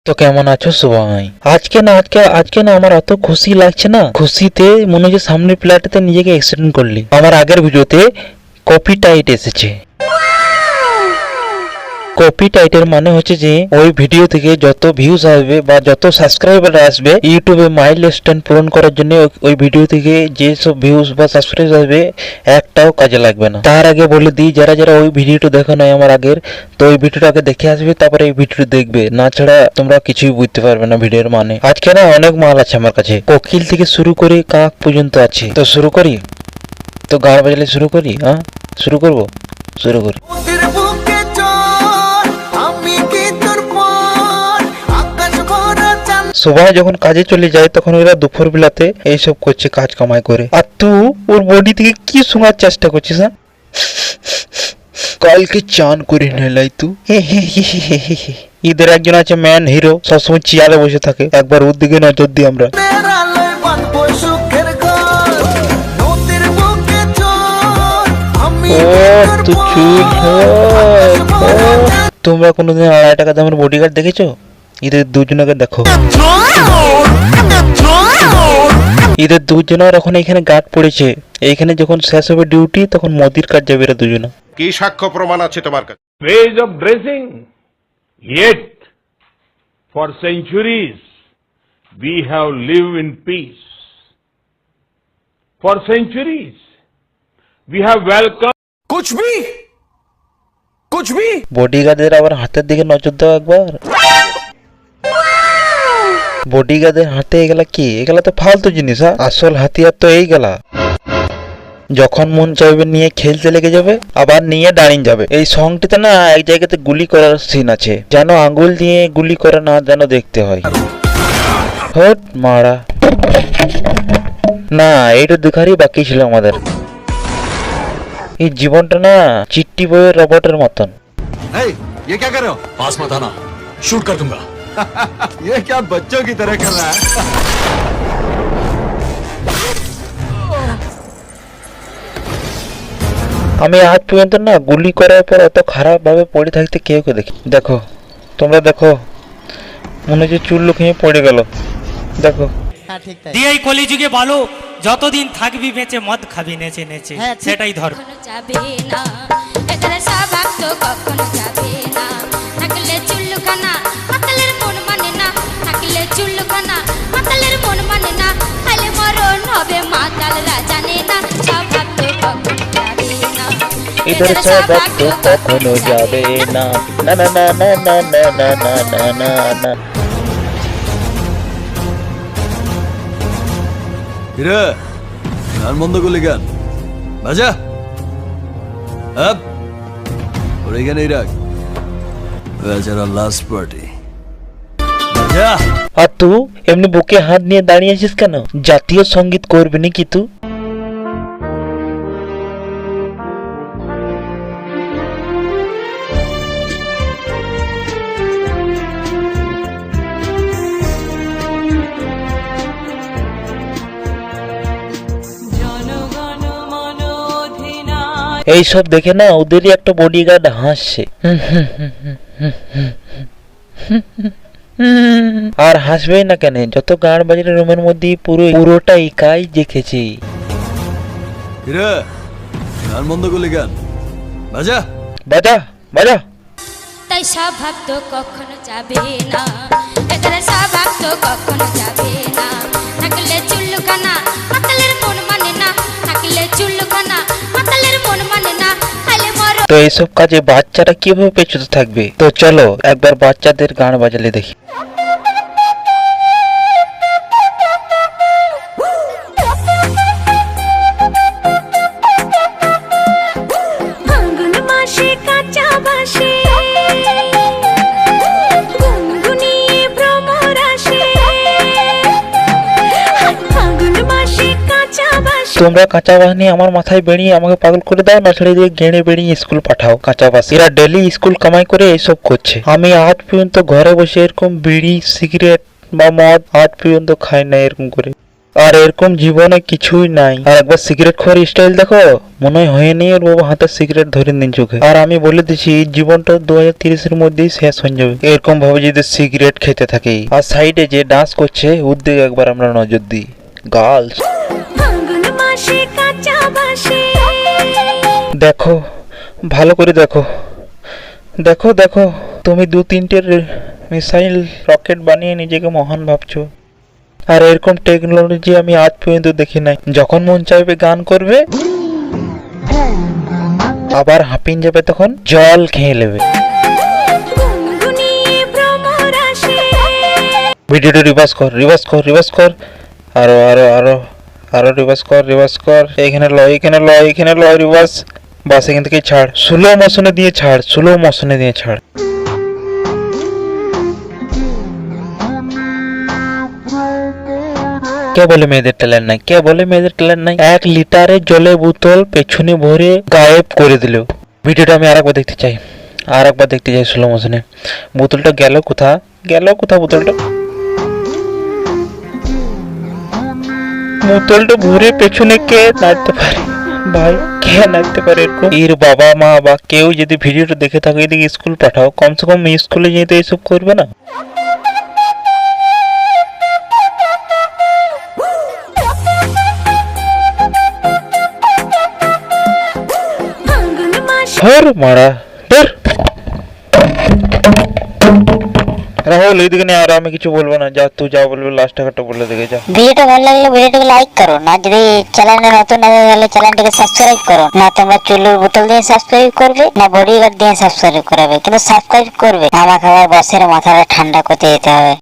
তো কেমন আছো সবাই? আজকে না আমার অত খুশি লাগছে না। খুশিতে মনে হচ্ছে সামনের প্লেয়ারটাতে নিজেকে অ্যাক্সিডেন্ট করলি। আমার আগের ভিডিওতে কপি টাইট এসেছে। কপি টাইটের মানে হচ্ছে যে ওই ভিডিও থেকে যত ভিউজ আসবে বা যত সাবস্ক্রাইবার আসবে ইউটিউবে মাইলস্টোন পূরণ করার জন্য ওই ভিডিও থেকে যে সব ভিউজ বা সাবস্ক্রাইব আসবে একটাও কাজে লাগবে না। তার আগে বলে দিই, যারা যারা ওই ভিডিওটা দেখা নয় আমার আগের, তো ওই ভিডিওটা আগে দেখে আসবে, তারপরে এই ভিডিওটা দেখবে, না ছাড়া তোমরা কিছুই বুঝতে পারবে না ভিডিওর মানে। আজকে না অনেক মাল আছে আমার কাছে, কোকিল থেকে শুরু করে কাক পর্যন্ত আছে। তো শুরু করি, তো গান বাজালে শুরু করি। হ্যাঁ শুরু করবো, শুরু করি। সবাই যখন কাজে চলে যায় তখন ওরা দুপুর বেলাতে এইসব করছে, কাজ কামাই করে। আর তুই ওর বডি থেকে কি শোনার চেষ্টা করছিস? হ্যাঁ কালকে চান করে নেলাই তুই। ঈদের একজন আছে ম্যান হিরো, সবসময় চেয়ারে বসে থাকে, একবার ওর দিকে নজর দিই আমরা। তোমরা কোনোদিন 2.5 টাকা দামের বডিগার্ড দেখেছো? ঈদের দুজনকে দেখো, ঈদের দুজনের এখন এখানে গার্ড পড়েছে। এইখানে যখন শেষ হবে ডিউটি তখন মোদির কাজ যাবে এরা দুজনে। কি সাক্ষ্য প্রমাণ আছে তোমার কাছে? Ways of dressing, yet for centuries we have lived in peace. For centuries we have welcomed कुछ भी বডিগার্ডের আবার হাতের দিকে নজর দাও একবার। বডিগার্ডের হাতে এগুলা কি? এগুলা তো ফালতু জিনিস। আসল হাতিয়ার তো এই গেলা, যখন মন চাইবে নিয়ে খেলতে লেগে যাবে, আবার নিয়ে দাঁড়িয়ে যাবে। এই সংটিতে না এক জায়গাতে গুলি করার সিন আছে, যেন আঙ্গুল দিয়ে গুলি করে না, যেন দেখতে হয়। হট মারা না, এইটা দেখারই বাকি ছিল আমাদের। এই জীবনটা না চিট্টি বইয়ের রবটের মতন। ये क्या कर रहे हो? पास मत आना, शूट कर दूंगा। ये क्या बच्चों की तरह कर रहा है? আমি আজ পর্যন্ত না গুলি করার পর এত খারাপ ভাবে পড়ে থাকতে কেউ দেখি। দেখো তোমরা দেখো, মনে হচ্ছে চুল লুকিয়ে পড়ে গেল। দেখো দিয়ে এই কলিযুগে ভালো, যতদিন থাকবি বেঁচে মদ খাবি নেচে নেচে, সেটাই ধর। যাবে না এখানে সবাক তো কখনো যাবে না, থাকলে চুল্লুখানা মাতালের মন মানে না, থাকলে চুল্লুখানা মাতালের মন মানে না, খাইলে মরণ হবে মাতালরা জানে না, সবাক তো কখনো যাবে না, इधर सबक तो कखनो जाबे ना, ना ना ना ना ना ना ना ना ना ना ना। हिरे गान बंद করলি গান বাজা আপ और এখানে রাখ, বেচারা লাস্ট পার্টি বাজা। আর তুই এমনি বুকে হাত নিয়ে দাঁড়িয়ে আছিস কেন? জাতীয় সঙ্গীত করবি নাকি তুই? এইসব দেখে না ওদেরই একটা বডিগার্ড হাসছে, আর হাসবেই না কেন? যত গান বাজারের রুমের মধ্যে পুরোটাই কাজ দেখেছি। হিরে গান বন্ধ করলি গান বাজা বাজা বাজা। তাই সবাক তো কখনো যাবে না, এখানে সবাক তো কখনো যাবে না, থাকলে চুল্লুখানা মাতালের মন মানে না, থাকলে চুল্লুখানা মাতালের মন মানে না, খাইলে মরণ। তো এইসব কাজে বাচ্চারা কিভাবে পেছনে থাকবে? তো চলো একবার বাচ্চাদের গান বাজালে দেখি। তোমরা কাঁচা বাস নিয়ে আমার মাথায় বেরিয়ে আমাকে পাগল করে দাও, না ছেড়ে দিয়ে গেড়ে বেরিয়ে স্কুল পাঠাও। কাঁচা বাস এরা ডেলি স্কুল কামাই করে এইসব করছে। আমি আজ পর্যন্ত ঘরে বসে এরকম বিড়ি সিগারেট বা মদ আজ পর্যন্ত খাই না এরকম করে। আর এরকম জীবনে কিছুই নাই। আর একবার সিগারেট খাওয়ার স্টাইল দেখো, মনে হয়নি ওর বাবা হাতে সিগারেট ধরে দিন চোখে। আর আমি বলে দিচ্ছি জীবনটা 2030-এর মধ্যেই শেষ হয়ে যাবে এরকম ভাবে যদি সিগারেট খেতে থাকি। আর সাইডে যে ডান্স করছে ওর দিকে একবার আমরা নজর দিই। গার্লস দেখো, ভালো করে দেখো, দেখো দেখো, তুমি 2-3টে মিসাইল রকেট বানিয়ে নিজেকে মহান ভাবছো। আর এরকম টেকনোলজি আমি আজ পর্যন্ত দেখি নাই। যখন মন চাইবে গান করবে, আবার হাঁপিন যাবে তখন জল খেয়ে নেবে। ভিডিওটা রিভার্স কর, রিভার্স কর, রিভার্স কর, আরো আরো আরো আরো রিভার্স কর, রিভার্স কর, এখানে লয়, এখানে লয়, এখানে লয়, রিভার্স। বাস এখান থেকে ছাড়, স্লো মোশনে দিয়ে ছাড়, স্লো মোশনে দিয়ে ছাড়। কে বলে মেয়েদের ট্যালেন্ট নাই? কে বলে মেয়েদের ট্যালেন্ট নাই? 1 লিটারের জলের বোতল পেছনে ভরে গায়েব করে দিল। ভিডিওটা আমি আরেকবার দেখতে চাই, আরেকবার দেখতে চাই স্লো মোশনে। বোতলটা গেল কোথা, গেল কোথা বোতলটা? বোতলটা ভরে পেছনে কে নাচতে পারে ভাই? কে নাচতে পারে এরকম? এর বাবা মা বা কেউ যদি ভিডিওটা দেখে থাকে এদিকে স্কুল পাঠাও, কমসে কম স্কুলে যেতে এইসব করবে না। হর মারা ধর। রাহুল এইদিকে নিয়ে, আর আমি কিছু বলবো না, যা তুই যা বলবি লাস্ট টাকাটা বলে দেখে যা। ভিডিওটা ভালো লাগলে ভিডিওটাকে লাইক করো, না যদি চ্যানেলে নতুন না তাহলে চ্যানেলটাকে সাবস্ক্রাইব করো। না তোমরা চুলের বোতল দিয়ে সাবস্ক্রাইব করবে, না বডিগার্ড দিয়ে সাবস্ক্রাইব করাবে, কিন্তু সাবস্ক্রাইব করবে। আমাকে আবার বসের মাথাটা ঠান্ডা করতে যেতে হবে।